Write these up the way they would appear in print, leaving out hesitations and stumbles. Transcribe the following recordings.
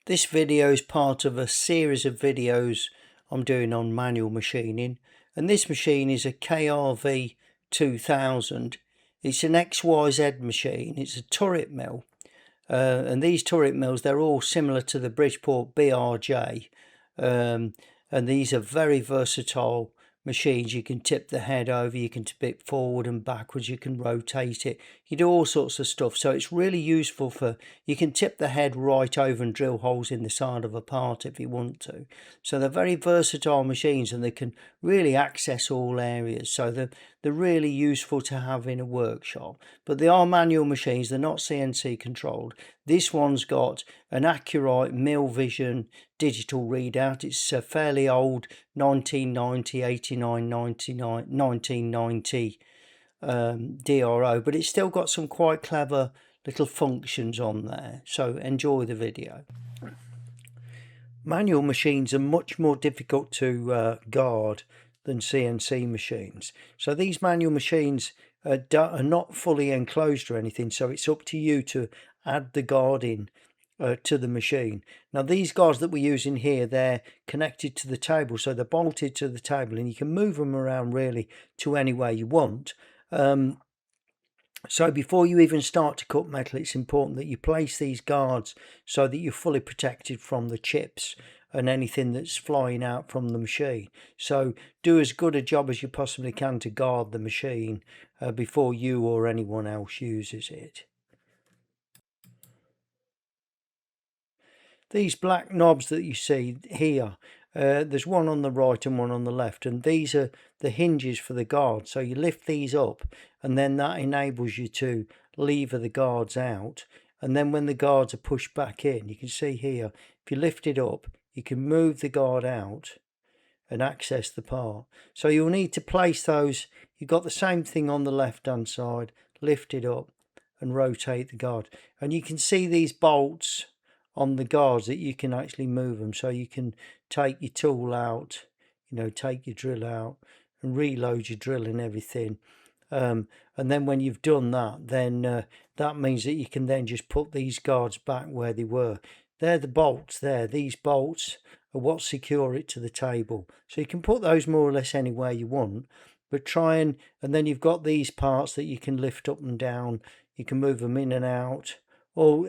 This video is part of a series of videos I'm doing on manual machining, and this machine is a KRV 2000. It's an XYZ machine. It's a turret mill, and these turret mills, they're all similar to the Bridgeport BRJ, and these are very versatile machines. You can tip the head over, you can tip it forward and backwards, you can rotate it, you do all sorts of stuff. So it's really useful for, you can tip the head right over and drill holes in the side of a part if you want to. So they're very versatile machines, and they can really access all areas. So they're really useful to have in a workshop. But they are manual machines, they're not CNC controlled. This one's got an ACU-RITE Mill Vision digital readout. It's a fairly old 1990, 89, 99, 1990 DRO, but it's still got some quite clever little functions on there. So enjoy the video. Manual machines are much more difficult to guard than CNC machines. So these manual machines are not fully enclosed or anything, so it's up to you to add the guarding to the machine. Now these guards that we're using here, they're connected to the table, so they're bolted to the table, and you can move them around really to anywhere you want. So before you even start to cut metal, it's important that you place these guards so that you're fully protected from the chips and anything that's flying out from the machine. So do as good a job as you possibly can to guard the machine before you or anyone else uses it. These black knobs that you see here, there's one on the right and one on the left, and these are the hinges for the guard. So you lift these up, and then that enables you to lever the guards out. And then when the guards are pushed back in, you can see here, if you lift it up, you can move the guard out and access the part. So you'll need to place those. You've got the same thing on the left hand side, lift it up and rotate the guard. And you can see these bolts on the guards that you can actually move them, so you can take your tool out, take your drill out and reload your drill and everything. And then when you've done that, then that means that you can then just put these guards back where they were. They're the bolts there. These bolts are what secure it to the table. So you can put those more or less anywhere you want, but try and then you've got these parts that you can lift up and down. You can move them in and out, or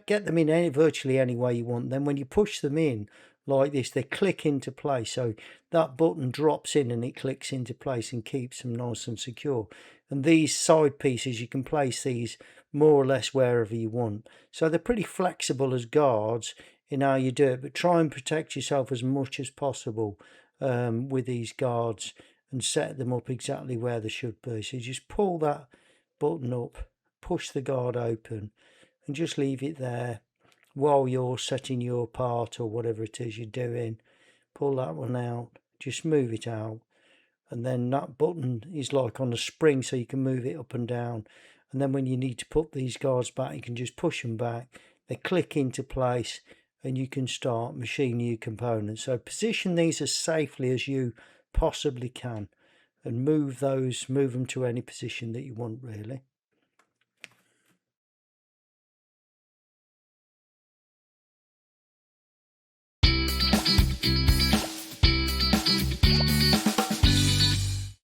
get them in virtually any way you want. Then when you push them in like this, they click into place. So that button drops in and it clicks into place and keeps them nice and secure. And these side pieces, you can place these more or less wherever you want. So they're pretty flexible as guards in how you do it, but try and protect yourself as much as possible with these guards and set them up exactly where they should be. So you just pull that button up, push the guard open, and just leave it there while you're setting your part or whatever it is you're doing. Pull that one out, just move it out, and then that button is like on a spring, so you can move it up and down. And then when you need to put these guards back, you can just push them back, they click into place, and you can start machining your components. So position these as safely as you possibly can, and move them to any position that you want really.